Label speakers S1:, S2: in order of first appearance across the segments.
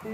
S1: If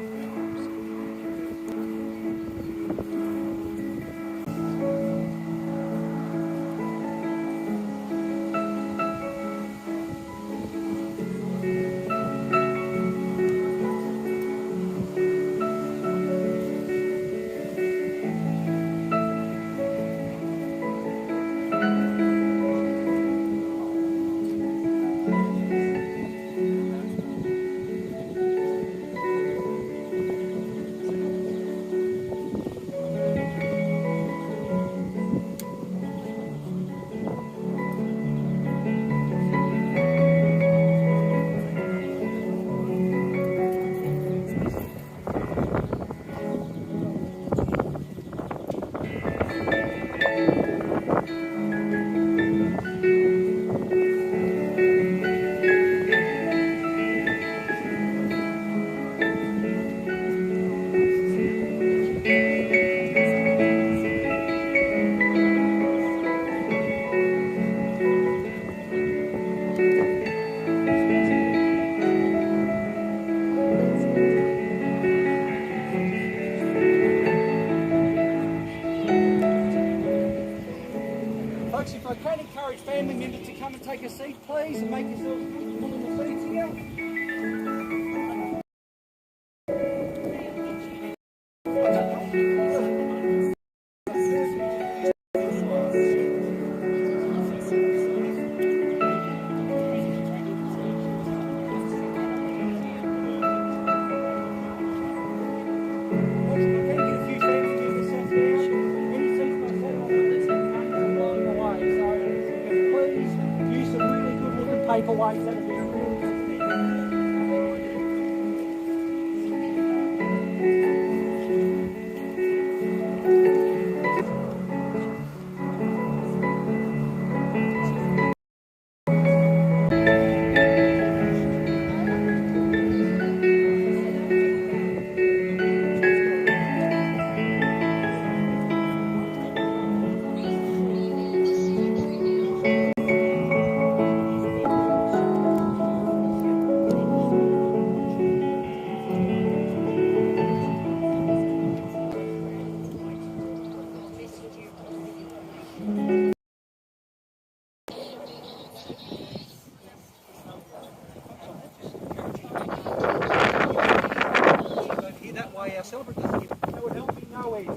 S1: I can encourage family members to come and take a seat, please, and make yourselves comfortable in the seats here. Paperweights, that'll be that would help me know it.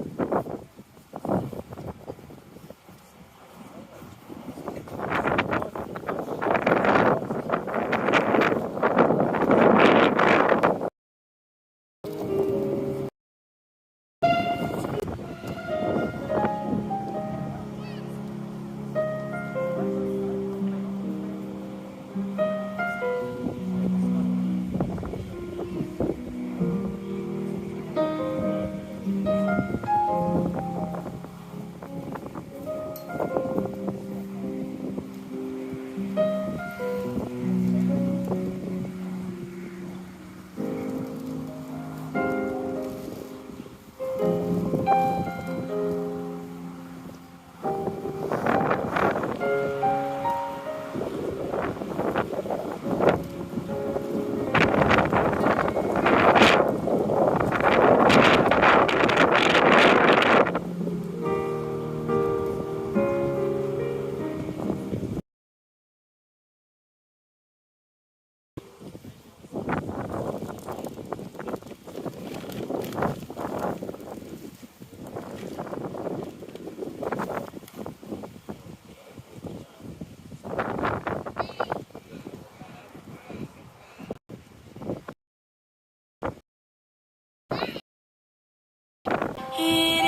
S2: It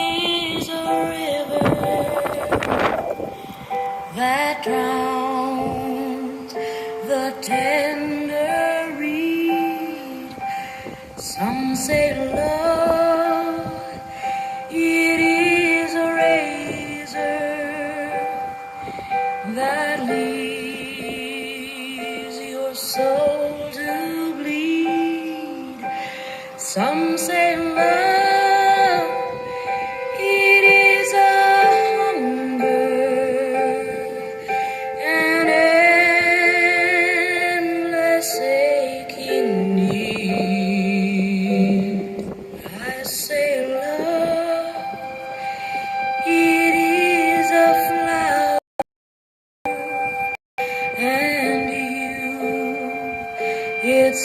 S2: is a river that drowns the tender reed. Some say love, it is a razor that leaves your soul to bleed. Some say love,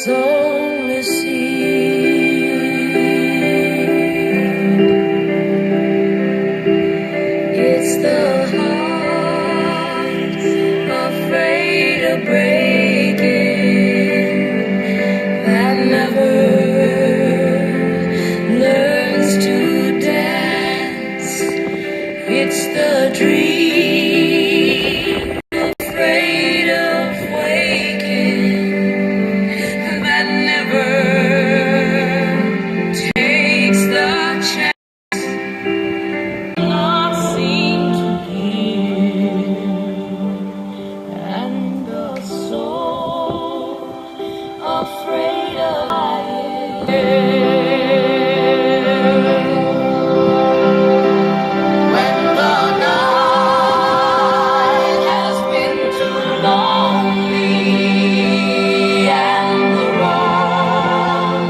S2: soulless seed. It's the heart afraid of breaking that never learns to dance. It's the dream afraid of waking that never takes the chance. Not seem to give, and the soul afraid of dying. When the night has been too lonely and the road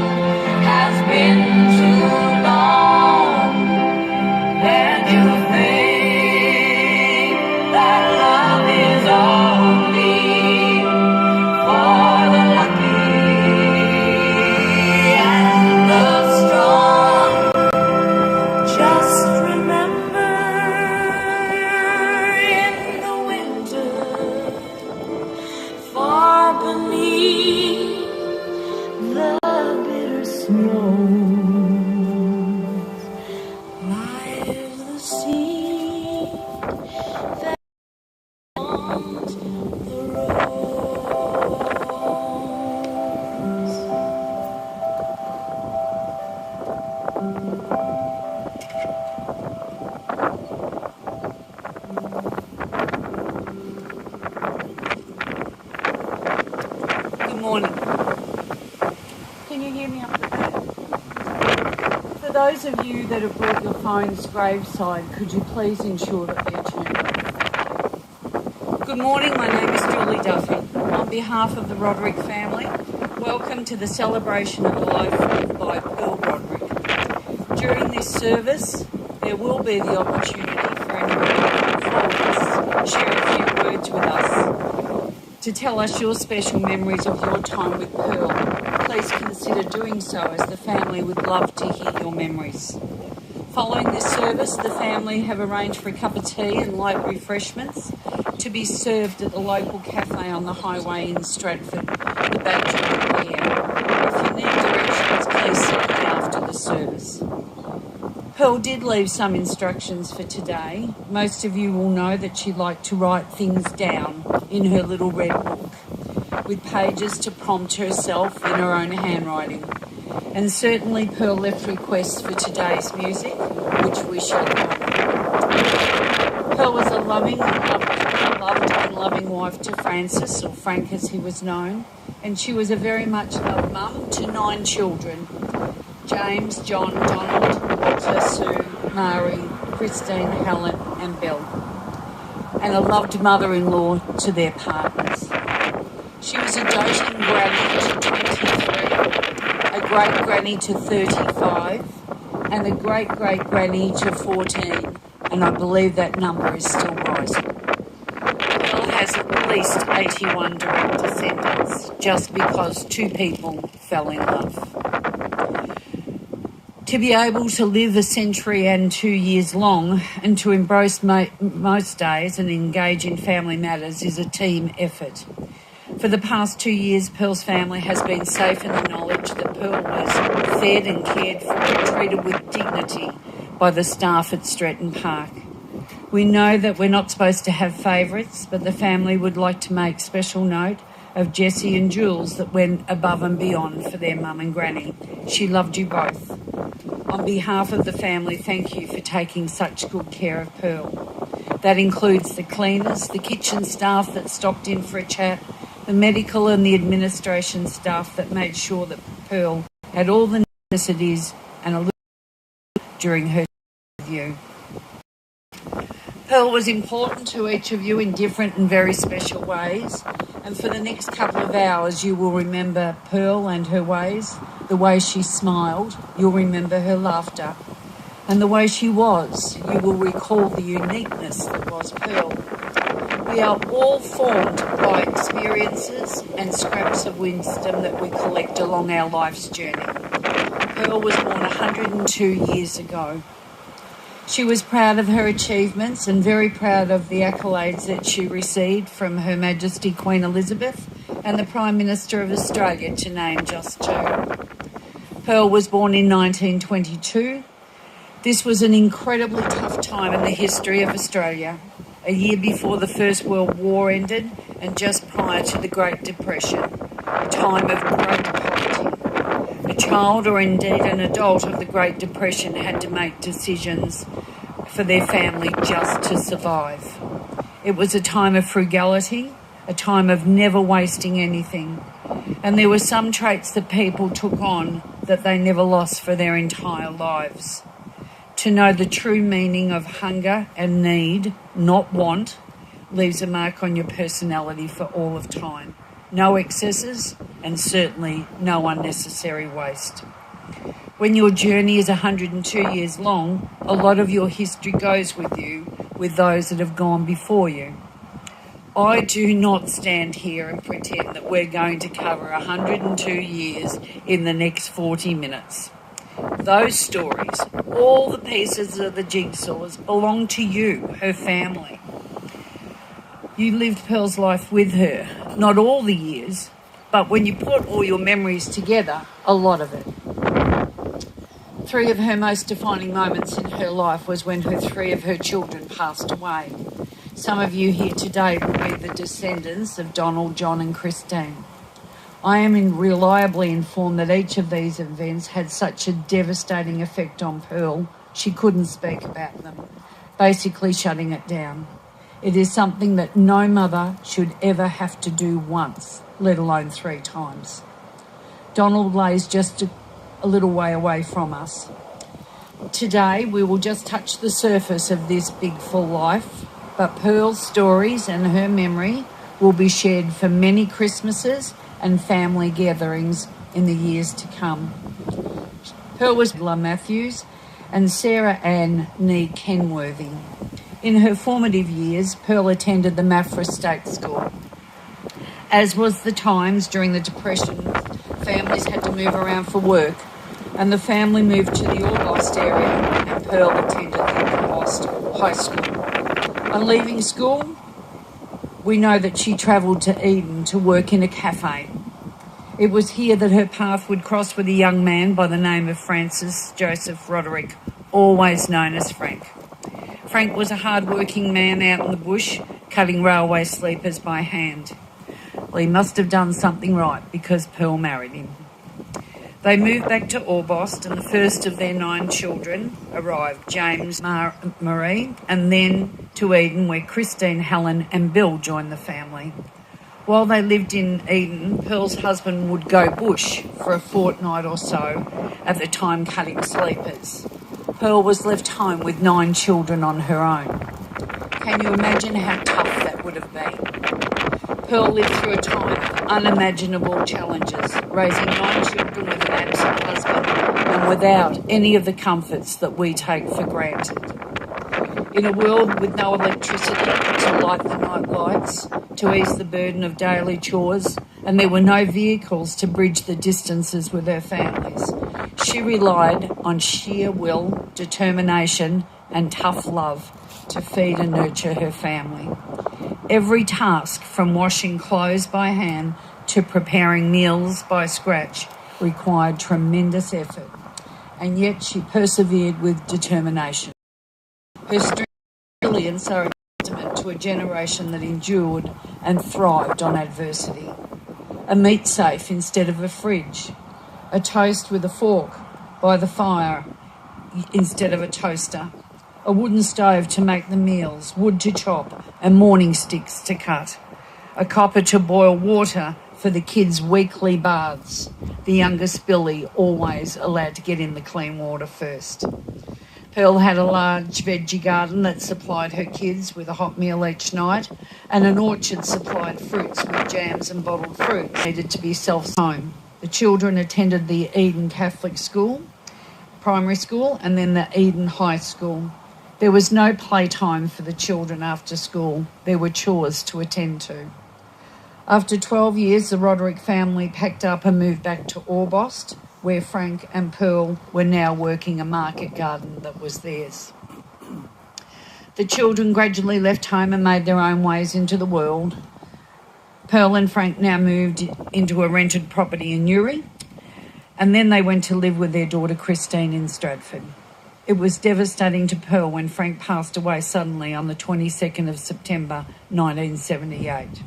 S2: has been too long, and you think that love is only for the lucky and the strong, just remember in the winter, far beneath the bitter snows, lies the seed that haunts the rose.
S3: Good morning. Can you hear me up the back? For those of you that have brought your phones graveside, could you please ensure that they're turned off? Good morning, my name is Julie Duffy. On behalf of the Roderick family, welcome to the celebration of the life by Pearl Roderick. During this service, there will be the opportunity for anyone to come forward, share a few words with us, to tell us your special memories of your time with Pearl. Please consider doing so, as the family would love to hear your memories. Following this service, the family have arranged for a cup of tea and light refreshments to be served at the local cafe on the highway in Stratford, the Badger PM. If you need directions, please see me after the service. Pearl did leave some instructions for today. Most of you will know that she liked to write things down in her little red book, with pages to prompt herself in her own handwriting. And certainly Pearl left requests for today's music, which we shall honour. Pearl was a loved and loving wife to Francis, or Frank as he was known, and she was a very much loved mum to 9 children: James, John, Donald, Walter, Sue, Mary, Christine, Helen and Bill, and a loved mother-in-law to their partners. She was a doting granny to 23, a great-granny to 35, and a great-great-granny to 14, and I believe that number is still rising. Pearl has at least 81 direct descendants, just because 2 people fell in love. To be able to live a century and 2 years long, and to embrace most days and engage in family matters, is a team effort. For the past 2 years, Pearl's family has been safe in the knowledge that Pearl was fed and cared for and treated with dignity by the staff at Stratton Park. We know that we're not supposed to have favourites, but the family would like to make special note of Jessie and Jules, that went above and beyond for their mum and granny. She loved you both. On behalf of the family, thank you for taking such good care of Pearl. That includes the cleaners, the kitchen staff that stopped in for a chat, the medical and the administration staff that made sure that Pearl had all the necessities and a little during her with you. Pearl was important to each of you in different and very special ways, and for the next couple of hours you will remember Pearl and her ways, the way she smiled, you'll remember her laughter, and the way she was, you will recall the uniqueness that was Pearl. We are all formed by experiences and scraps of wisdom that we collect along our life's journey. Pearl was born 102 years ago. She was proud of her achievements and very proud of the accolades that she received from Her Majesty Queen Elizabeth and the Prime Minister of Australia, to name just two. Pearl was born in 1922. This was an incredibly tough time in the history of Australia, a year before the First World War ended and just prior to the Great Depression, a time of great poverty. A child, or indeed an adult of the Great Depression, had to make decisions for their family just to survive. It was a time of frugality, a time of never wasting anything, and there were some traits that people took on that they never lost for their entire lives. To know the true meaning of hunger and need, not want, leaves a mark on your personality for all of time. No excesses, and certainly no unnecessary waste. When your journey is 102 years long, a lot of your history goes with you, with those that have gone before you. I do not stand here and pretend that we're going to cover 102 years in the next 40 minutes. Those stories, all the pieces of the jigsaws, belong to you, her family. You lived Pearl's life with her, not all the years, but when you put all your memories together, a lot of it. Three of her most defining moments in her life was when three of her children passed away. Some of you here today will be the descendants of Donald, John and Christine. I am reliably informed that each of these events had such a devastating effect on Pearl, she couldn't speak about them, basically shutting it down. It is something that no mother should ever have to do once, let alone 3 times. Donald lays just a little way away from us. Today, we will just touch the surface of this big full life, but Pearl's stories and her memory will be shared for many Christmases and family gatherings in the years to come. Pearl was Angela Matthews and Sarah Ann Nee Kenworthy. In her formative years, Pearl attended the Maffra State School. As was the times during the Depression, families had to move around for work, and the family moved to the Orbost area, and Pearl attended the Orbost High School. On leaving school, we know that she travelled to Eden to work in a cafe. It was here that her path would cross with a young man by the name of Francis Joseph Roderick, always known as Frank. Frank was a hard-working man out in the bush, cutting railway sleepers by hand. Well, he must have done something right because Pearl married him. They moved back to Orbost, and the first of their 9 children arrived, James, Marie, and then to Eden, where Christine, Helen and Bill joined the family. While they lived in Eden, Pearl's husband would go bush for a fortnight or so, at the time cutting sleepers. Pearl was left home with 9 children on her own. Can you imagine how tough that would have been? Pearl lived through a time of unimaginable challenges, raising 9 children with an absent husband and without any of the comforts that we take for granted. In a world with no electricity to light the night lights, to ease the burden of daily chores, and there were no vehicles to bridge the distances with her families, she relied on sheer will, determination and tough love to feed and nurture her family. Every task, from washing clothes by hand to preparing meals by scratch, required tremendous effort, and yet she persevered with determination. Her strength and resilience are a testament to a generation that endured and thrived on adversity. A meat safe instead of a fridge, a toast with a fork by the fire instead of a toaster, a wooden stove to make the meals, wood to chop and morning sticks to cut, a copper to boil water for the kids' weekly baths, the youngest Billy always allowed to get in the clean water first. Pearl had a large veggie garden that supplied her kids with a hot meal each night, and an orchard supplied fruits with jams and bottled fruit needed to be self-sown. The children attended the Eden Catholic School, primary school, and then the Eden High School. There was no playtime for the children after school. There were chores to attend to. After 12 years, the Roderick family packed up and moved back to Orbost, where Frank and Pearl were now working a market garden that was theirs. The children gradually left home and made their own ways into the world. Pearl and Frank now moved into a rented property in Newry, and then they went to live with their daughter Christine in Stratford. It was devastating to Pearl when Frank passed away suddenly on the 22nd of September 1978.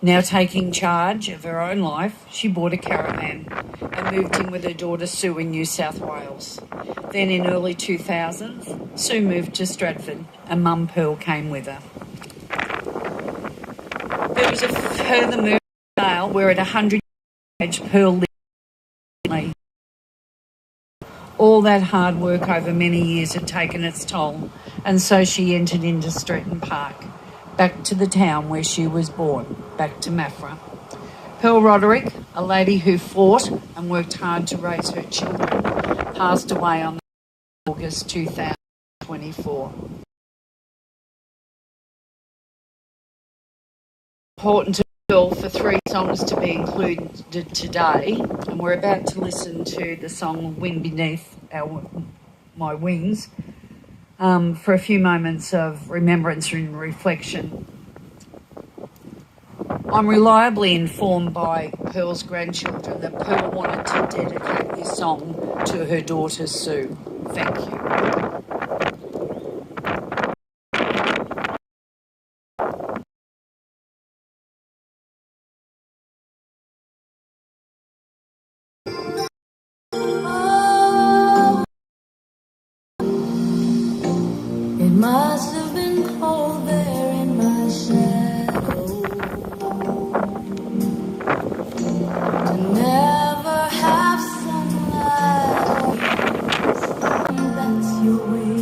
S3: Now taking charge of her own life, she bought a caravan and moved in with her daughter Sue in New South Wales. Then in early 2000s, Sue moved to Stratford and Mum Pearl came with her. There was a further move to Dale where at 100 age Pearl lived. All that hard work over many years had taken its toll, and so she entered into Stretton Park, back to the town where she was born, back to Maffra. Pearl Roderick, a lady who fought and worked hard to raise her children, passed away on August 2024. Important to Pearl for 3 songs to be included today, and we're about to listen to the song Wind Beneath My Wings for a few moments of remembrance and reflection. I'm reliably informed by Pearl's grandchildren that Pearl wanted to dedicate this song to her daughter Sue. Thank you.
S2: It must have been cold there in my shadow to never have sunlight. That's your way.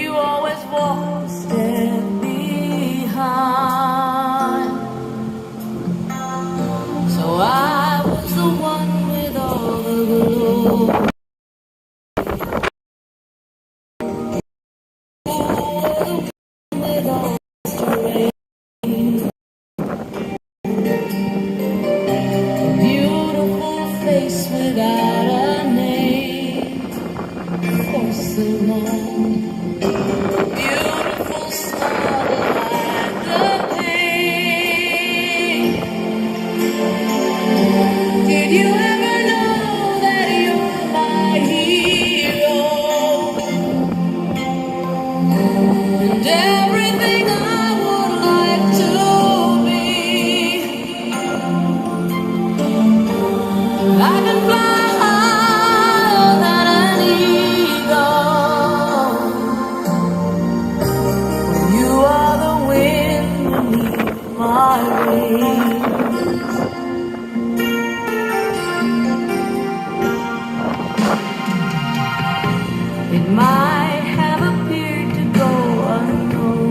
S2: You always walk a step behind. So I was the one with all the glory. Without a name for so long, beautiful star that hide the pain. Did you ever know that you're my hero? And everything I would like to be. I can fly higher than an eagle. You are the wind beneath my wings. It might have appeared to go unnoticed.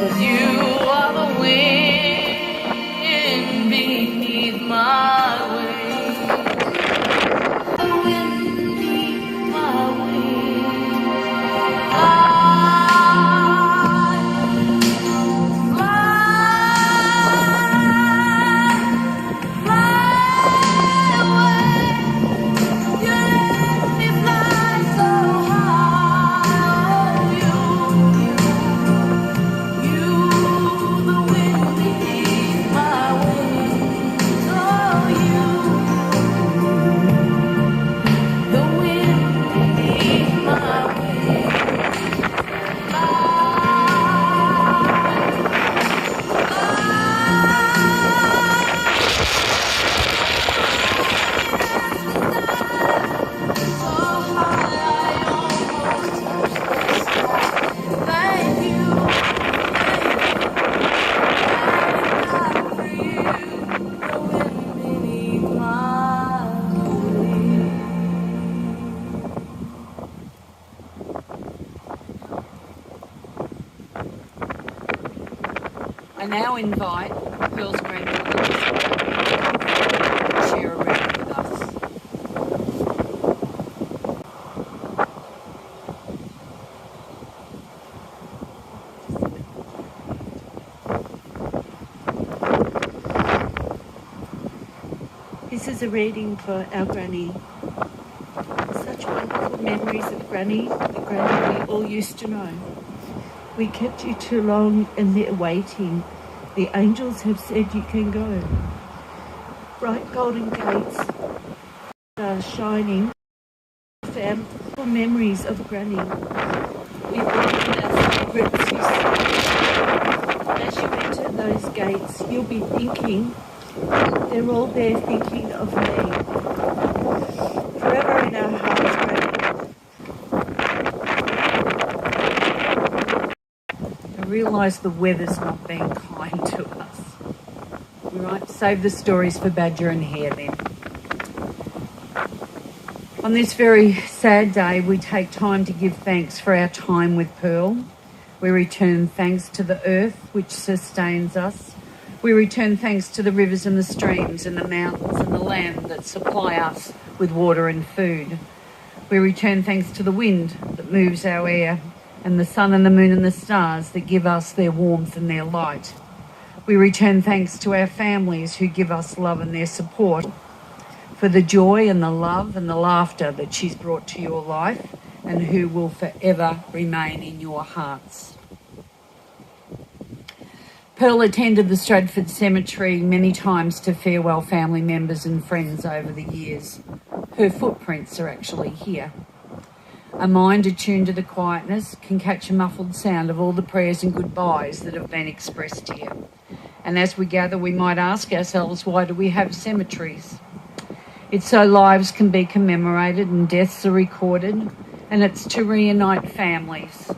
S2: 'cause you are the wind beneath my wings. The wind beneath my wings.
S3: I now invite Pearl's granddaughter to share a room with us. This is a reading for our Granny. Such wonderful memories of Granny, the Granny we all used to know. We kept you too long and they're waiting. The angels have said you can go. Bright golden gates are shining. For memories of Granny. We brought our favourites. As you enter those gates, you'll be thinking, they're all there thinking of me. Forever in our hearts, Granny. I realise the weather's not being kind to us. We might save the stories for Badger and Hare then. On this very sad day, we take time to give thanks for our time with Pearl. We return thanks to the earth which sustains us. We return thanks to the rivers and the streams and the mountains and the land that supply us with water and food. We return thanks to the wind that moves our air, and the sun and the moon and the stars that give us their warmth and their light. We return thanks to our families who give us love and their support, for the joy and the love and the laughter that she's brought to your life and who will forever remain in your hearts. Pearl attended the Stratford cemetery many times to farewell family members and friends over the years. Her footprints are actually here. A mind attuned to the quietness can catch a muffled sound of all the prayers and goodbyes that have been expressed here. And as we gather, we might ask ourselves, why do we have cemeteries? It's so lives can be commemorated and deaths are recorded, and it's to reunite families.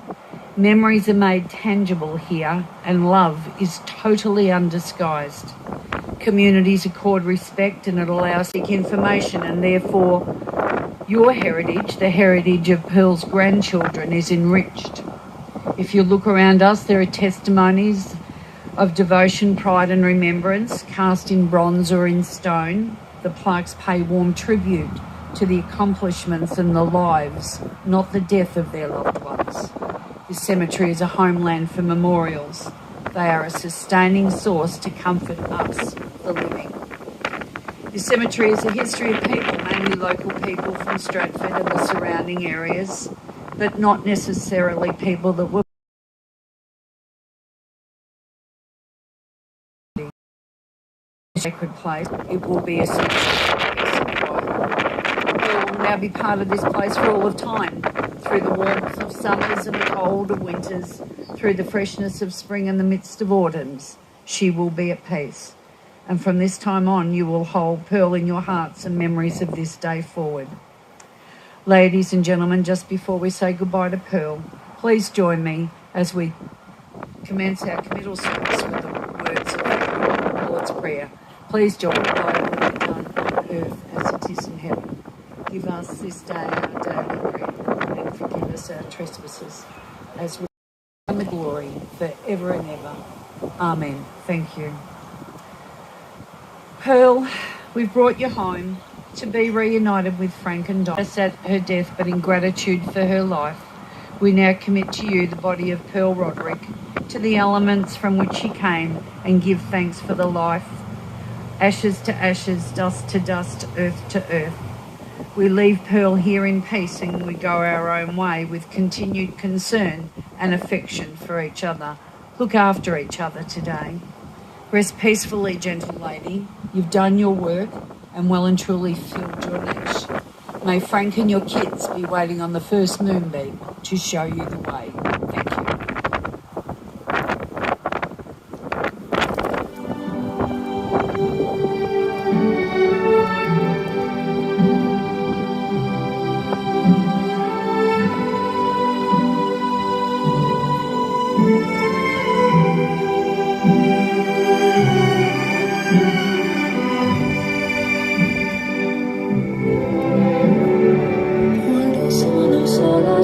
S3: Memories are made tangible here, and love is totally undisguised. Communities accord respect and it allows seek information, and therefore your heritage, the heritage of Pearl's grandchildren, is enriched. If you look around us, there are testimonies of devotion, pride and remembrance, cast in bronze or in stone. The plaques pay warm tribute to the accomplishments and the lives, not the death of their loved ones. This cemetery is a homeland for memorials. They are a sustaining source to comfort us, the living. This cemetery is a history of people, mainly local people from Stratford and the surrounding areas, but not necessarily people that were a sacred place. It will be a cemetery. It will now be part of this place for all of time, through the warmth of summers and the cold of winters, through the freshness of spring and the midst of autumns. She will be at peace. And from this time on, you will hold Pearl in your hearts and memories of this day forward. Ladies and gentlemen, just before we say goodbye to Pearl, please join me as we commence our committal service with the words of the Lord's Prayer. Please join me, Thy will be done on earth as it is in heaven. Give us this day our daily bread, and forgive us our trespasses, as we and the glory forever and ever. Amen. Thank you. Pearl, we've brought you home to be reunited with Frank and Donna at her death, but in gratitude for her life, we now commit to you the body of Pearl Roderick, to the elements from which she came, and give thanks for the life. Ashes to ashes, dust to dust, earth to earth. We leave Pearl here in peace and we go our own way with continued concern and affection for each other. Look after each other today. Rest peacefully, gentle lady. You've done your work and well and truly filled your niche. May Frank and your kids be waiting on the first moonbeam to show you the way. Thank you.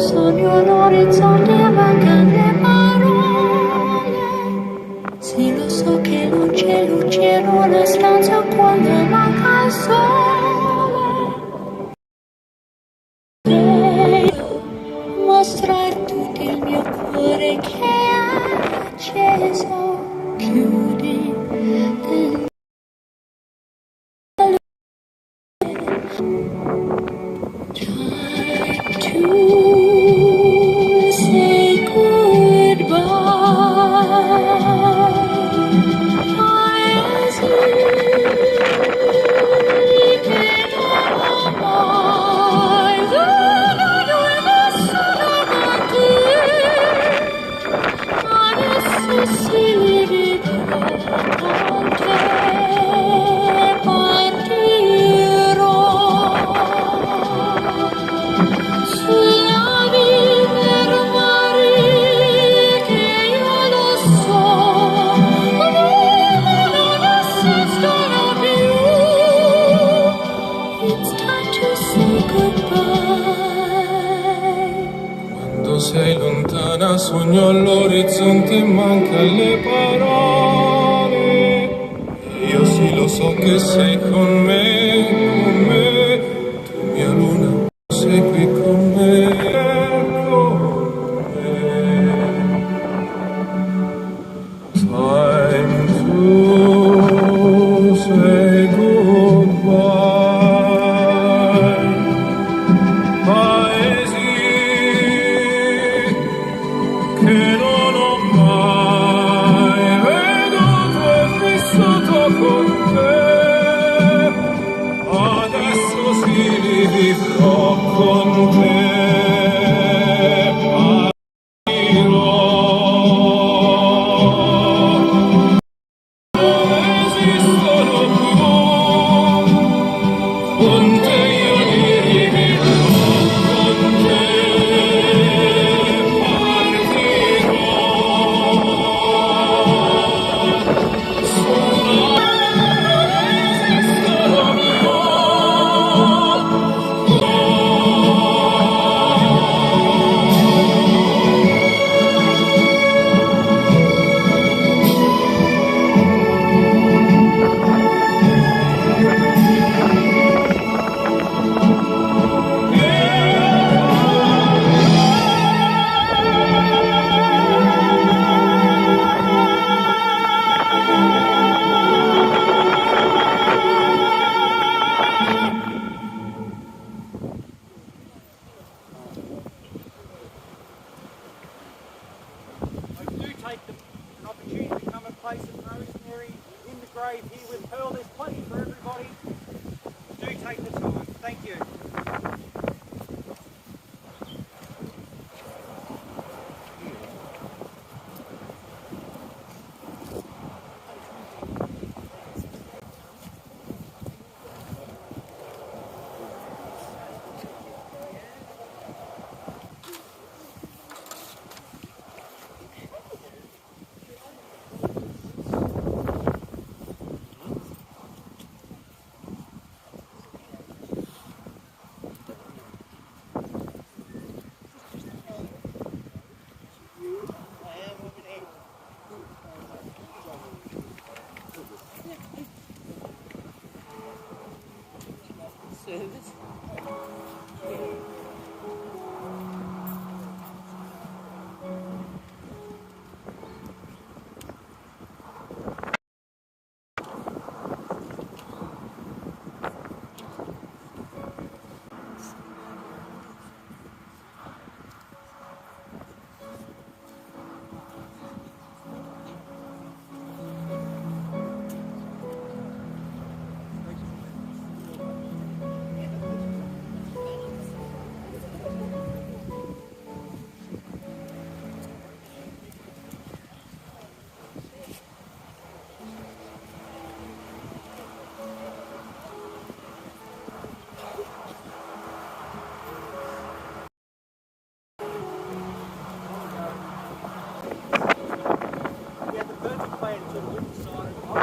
S2: Sogno l'orizzonte mancano le parole. Sì, lo so che non c'è luce in una stanza quando manca il sole. Devo mostrare tutto il mio cuore che è acceso. Chiudi to say goodbye. As you leave my adesso si rivedrò con te, partirò. Sulla vita mare che io lo so, l'uomo non esistono più. It's time to say goodbye. Quando sei lontana sogno all'orizzonte e manca le parole. Io sì lo so che sei con me, tu mia luna. Sei qui con me, time to say goodbye. Paesi che non ho mai veduto e vissuto con te. Adesso si rivivrò con te, partirò. Non esistono più, con te io li rivivrò, con te partirò.
S1: I do take an opportunity to come and place some rosemary in the grave here with Pearl. There's plenty for everybody. Do take the time. Thank you.
S3: service.
S1: Yeah, the perfect plan to the wooden side of the